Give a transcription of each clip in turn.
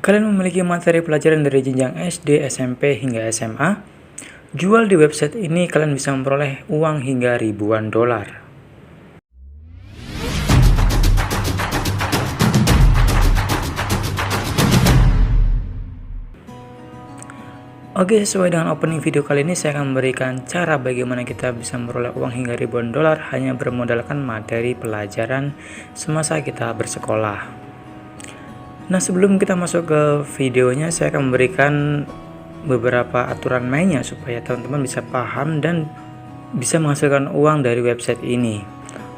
Kalian memiliki materi pelajaran dari jenjang SD, SMP, hingga SMA? Jual di website ini kalian bisa memperoleh uang hingga ribuan dolar. Oke, sesuai dengan opening video kali ini saya akan memberikan cara bagaimana kita bisa memperoleh uang hingga ribuan dolar hanya bermodalkan materi pelajaran semasa kita bersekolah. Nah, sebelum kita masuk ke videonya, saya akan memberikan beberapa aturan mainnya supaya teman-teman bisa paham dan bisa menghasilkan uang dari website ini.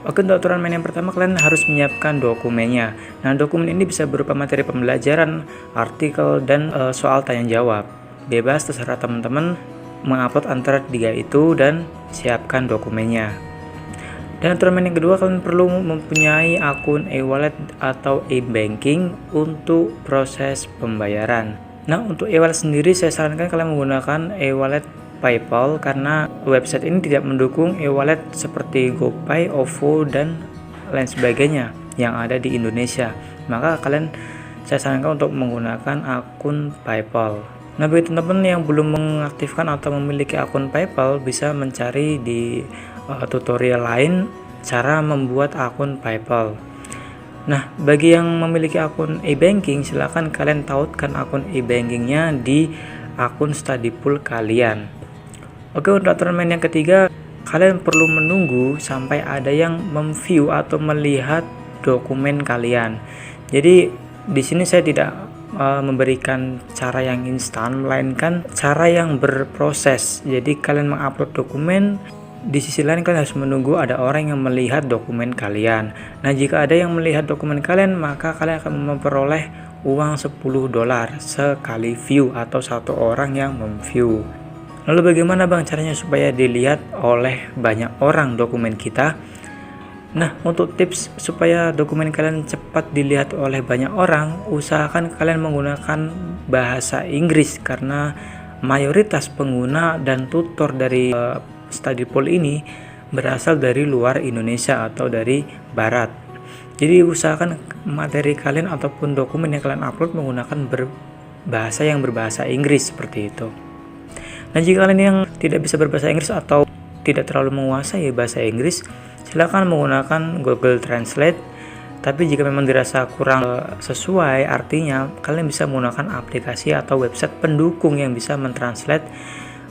Oke, untuk aturan main yang pertama, kalian harus menyiapkan dokumennya. Nah, dokumen ini bisa berupa materi pembelajaran, artikel, dan soal tanya jawab. Bebas, terserah teman-teman mengupload antara 3 itu dan siapkan dokumennya. Dan aturan main yang kedua, kalian perlu mempunyai akun e-wallet atau e-banking untuk proses pembayaran. Nah, untuk e-wallet sendiri saya sarankan kalian menggunakan e-wallet PayPal karena website ini tidak mendukung e-wallet seperti GoPay, OVO, dan lain sebagainya yang ada di Indonesia. Maka saya sarankan untuk menggunakan akun PayPal. Nah, bagi teman-teman yang belum mengaktifkan atau memiliki akun PayPal, bisa mencari di tutorial lain cara membuat akun PayPal. Nah, bagi yang memiliki akun e-banking, silahkan kalian tautkan akun e-bankingnya di akun study pool kalian. Oke, untuk aturan main yang ketiga, kalian perlu menunggu sampai ada yang memview atau melihat dokumen kalian. Jadi di sini saya tidak memberikan cara yang instan, melainkan cara yang berproses. Jadi kalian mengupload dokumen, di sisi lain kalian harus menunggu ada orang yang melihat dokumen kalian. Nah, jika ada yang melihat dokumen kalian, maka kalian akan memperoleh uang 10 dolar sekali view atau satu orang yang memview. Lalu bagaimana bang caranya supaya dilihat oleh banyak orang dokumen kita? Nah, untuk tips supaya dokumen kalian cepat dilihat oleh banyak orang, usahakan kalian menggunakan bahasa Inggris karena mayoritas pengguna dan tutor dari study pool ini berasal dari luar Indonesia atau dari barat. Jadi usahakan materi kalian ataupun dokumen yang kalian upload menggunakan bahasa yang berbahasa Inggris seperti itu. Nah, jika kalian yang tidak bisa berbahasa Inggris atau tidak terlalu menguasai bahasa Inggris, silakan menggunakan Google Translate. Tapi jika memang dirasa kurang sesuai artinya, kalian bisa menggunakan aplikasi atau website pendukung yang bisa mentranslate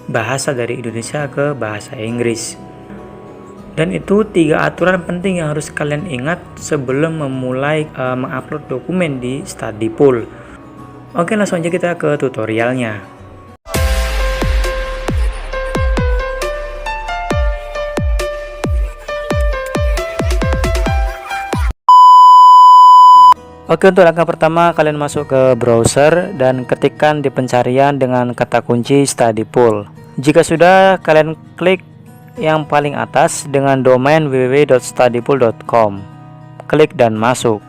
bahasa dari Indonesia ke bahasa Inggris. Dan itu 3 aturan penting yang harus kalian ingat sebelum memulai mengupload dokumen di study pool. Oke, langsung aja kita ke tutorialnya. Oke, untuk langkah pertama kalian masuk ke browser dan ketikkan di pencarian dengan kata kunci study pool. Jika sudah, kalian klik yang paling atas dengan domain www.studypool.com. Klik dan masuk.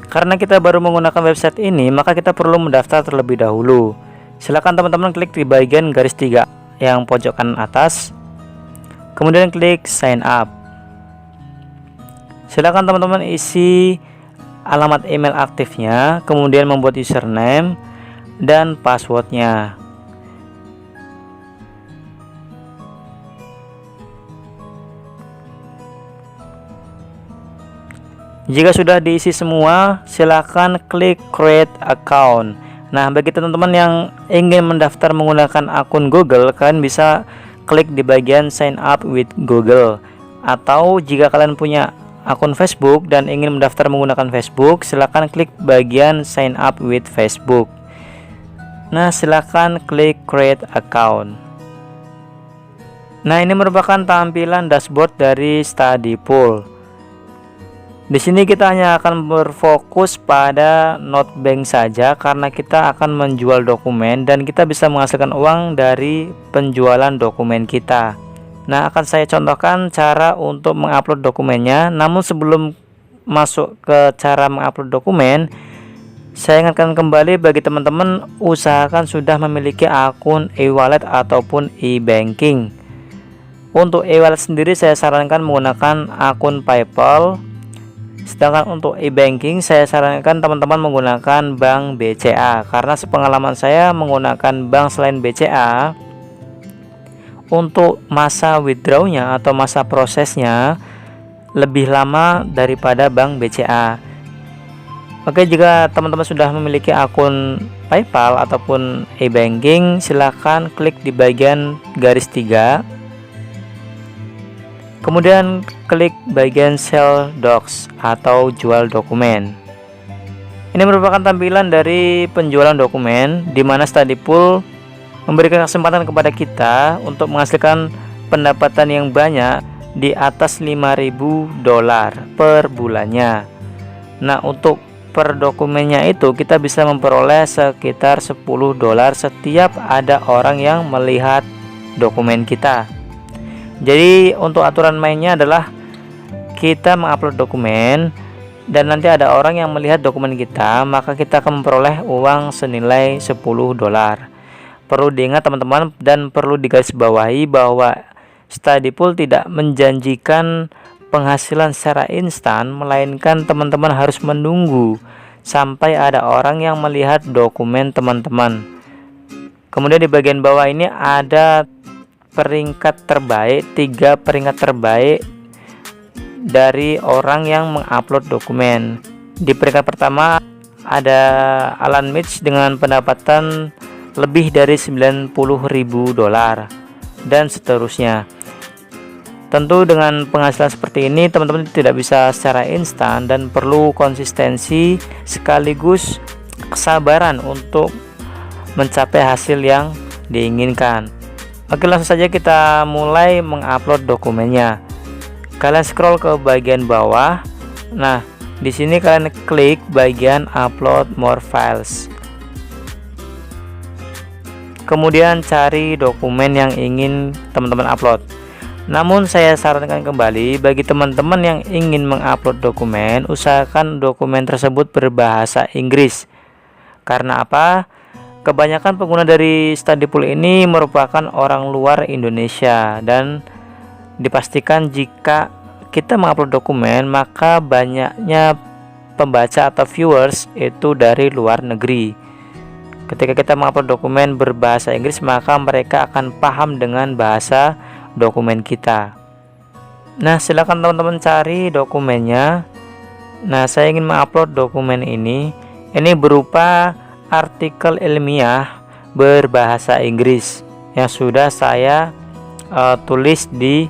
Karena kita baru menggunakan website ini, maka kita perlu mendaftar terlebih dahulu. Silakan teman-teman klik di bagian garis 3 yang pojok kanan atas. Kemudian klik sign up. Silakan teman-teman isi alamat email aktifnya, kemudian membuat username dan passwordnya. Jika sudah diisi semua, silakan klik create account. Nah, bagi teman-teman yang ingin mendaftar menggunakan akun Google, kalian bisa klik di bagian sign up with Google. Atau jika kalian punya akun Facebook dan ingin mendaftar menggunakan Facebook, silakan klik bagian sign up with Facebook. Nah, silakan klik create account. Nah, ini merupakan tampilan dashboard dari study pool. Di sini kita hanya akan berfokus pada Notebank saja karena kita akan menjual dokumen dan kita bisa menghasilkan uang dari penjualan dokumen kita. Nah, akan saya contohkan cara untuk mengupload dokumennya. Namun sebelum masuk ke cara mengupload dokumen, saya ingatkan kembali bagi teman-teman, usahakan sudah memiliki akun e-wallet ataupun e-banking. Untuk e-wallet sendiri saya sarankan menggunakan akun PayPal Sedangkan untuk e-banking saya sarankan teman-teman menggunakan bank BCA, karena sepengalaman saya menggunakan bank selain BCA untuk masa withdrawnya atau masa prosesnya lebih lama daripada bank BCA. Oke, jika teman-teman sudah memiliki akun PayPal ataupun e-banking, silahkan klik di bagian garis 3, kemudian klik bagian sell docs atau jual dokumen. Ini merupakan tampilan dari penjualan dokumen, di mana Studypool memberikan kesempatan kepada kita untuk menghasilkan pendapatan yang banyak di atas $5.000 per bulannya. Nah, untuk per dokumennya itu kita bisa memperoleh sekitar $10 setiap ada orang yang melihat dokumen kita. Jadi untuk aturan mainnya adalah kita mengupload dokumen dan nanti ada orang yang melihat dokumen kita, maka kita akan memperoleh uang senilai $10. Perlu diingat teman-teman, dan perlu digarisbawahi bahwa Studypool tidak menjanjikan penghasilan secara instan, melainkan teman-teman harus menunggu sampai ada orang yang melihat dokumen teman-teman. Kemudian di bagian bawah ini ada peringkat terbaik, 3 peringkat terbaik dari orang yang mengupload dokumen. Di peringkat pertama ada Alan Mitch dengan pendapatan lebih dari $90.000 dan seterusnya. Tentu dengan penghasilan seperti ini teman-teman tidak bisa secara instan dan perlu konsistensi sekaligus kesabaran untuk mencapai hasil yang diinginkan. Oke, langsung saja kita mulai mengupload dokumennya. Kalian scroll ke bagian bawah. Nah, di sini kalian klik bagian upload more files. Kemudian cari dokumen yang ingin teman-teman upload. Namun saya sarankan kembali bagi teman-teman yang ingin mengupload dokumen, usahakan dokumen tersebut berbahasa Inggris. Karena apa? Kebanyakan pengguna dari Studypool ini merupakan orang luar Indonesia, dan dipastikan jika kita mengupload dokumen maka banyaknya pembaca atau viewers itu dari luar negeri. Ketika kita mengupload dokumen berbahasa Inggris, maka mereka akan paham dengan bahasa dokumen kita. Nah, silakan teman-teman cari dokumennya. Nah, saya ingin mengupload dokumen ini. Ini berupa artikel ilmiah berbahasa Inggris yang sudah saya tulis di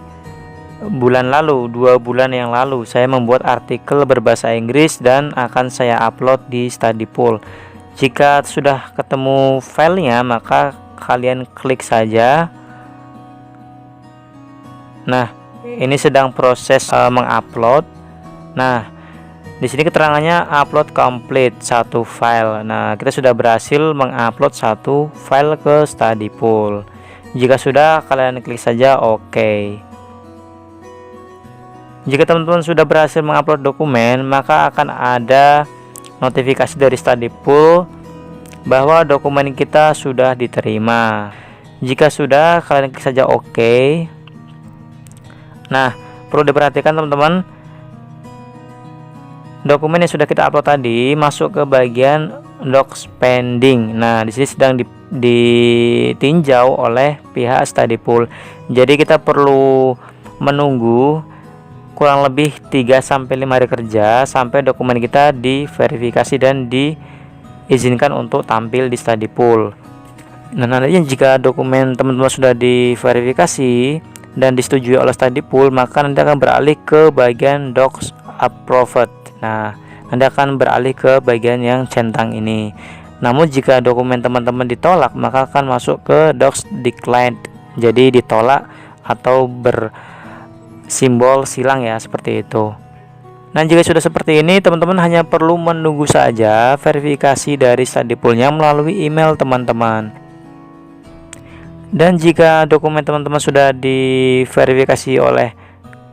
bulan lalu, 2 bulan yang lalu. Saya membuat artikel berbahasa Inggris dan akan saya upload di Studypool. Jika sudah ketemu filenya, maka kalian klik saja. Nah, ini sedang proses mengupload. Nah, di sini keterangannya upload complete 1 file. Nah, kita sudah berhasil mengupload 1 file ke Studypool. Jika sudah, kalian klik saja OK. Jika teman-teman sudah berhasil mengupload dokumen, maka akan ada notifikasi dari Studypool bahwa dokumen kita sudah diterima. Jika sudah, kalian klik saja OK. Nah, perlu diperhatikan teman-teman, dokumen yang sudah kita upload tadi masuk ke bagian docs pending. Nah, di sini sedang ditinjau oleh pihak Studypool. Jadi kita perlu menunggu kurang lebih 3-5 hari kerja sampai dokumen kita diverifikasi dan diizinkan untuk tampil di Studypool. Nah, nantinya jika dokumen teman-teman sudah diverifikasi dan disetujui oleh Studypool, maka nanti akan beralih ke bagian docs approved. Nah, Anda akan beralih ke bagian yang centang ini. Namun jika dokumen teman-teman ditolak, maka akan masuk ke docs declined. Jadi ditolak atau bersimbol silang ya, seperti itu. Nah, jika sudah seperti ini, teman-teman hanya perlu menunggu saja verifikasi dari Studypool-nya melalui email teman-teman. Dan jika dokumen teman-teman sudah diverifikasi oleh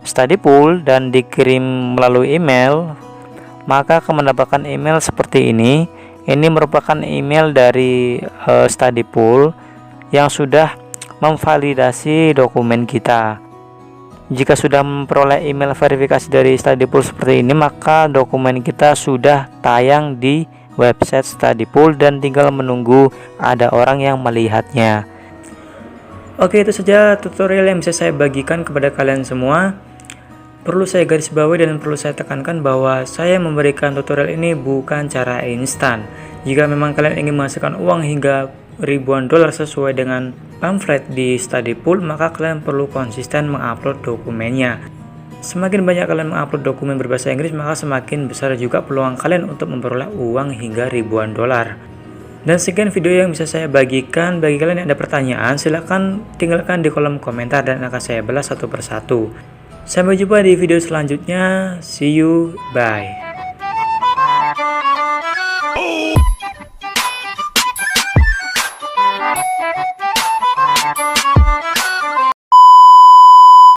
Studypool dan dikirim melalui email, maka akan mendapatkan email seperti ini. Ini merupakan email dari Studypool yang sudah memvalidasi dokumen kita. Jika sudah memperoleh email verifikasi dari Studypool seperti ini, maka dokumen kita sudah tayang di website Studypool dan tinggal menunggu ada orang yang melihatnya. Oke, itu saja tutorial yang bisa saya bagikan kepada kalian semua. Perlu saya garis bawahi dan perlu saya tekankan bahwa saya memberikan tutorial ini bukan cara instan. Jika memang kalian ingin menghasilkan uang hingga ribuan dolar sesuai dengan pamflet di Studypool, maka kalian perlu konsisten mengupload dokumennya. Semakin banyak kalian mengupload dokumen berbahasa Inggris, maka semakin besar juga peluang kalian untuk memperoleh uang hingga ribuan dolar. Dan sekian video yang bisa saya bagikan. Bagi kalian yang ada pertanyaan, silahkan tinggalkan di kolom komentar dan akan saya balas satu persatu. Sampai jumpa di video selanjutnya. See you, bye.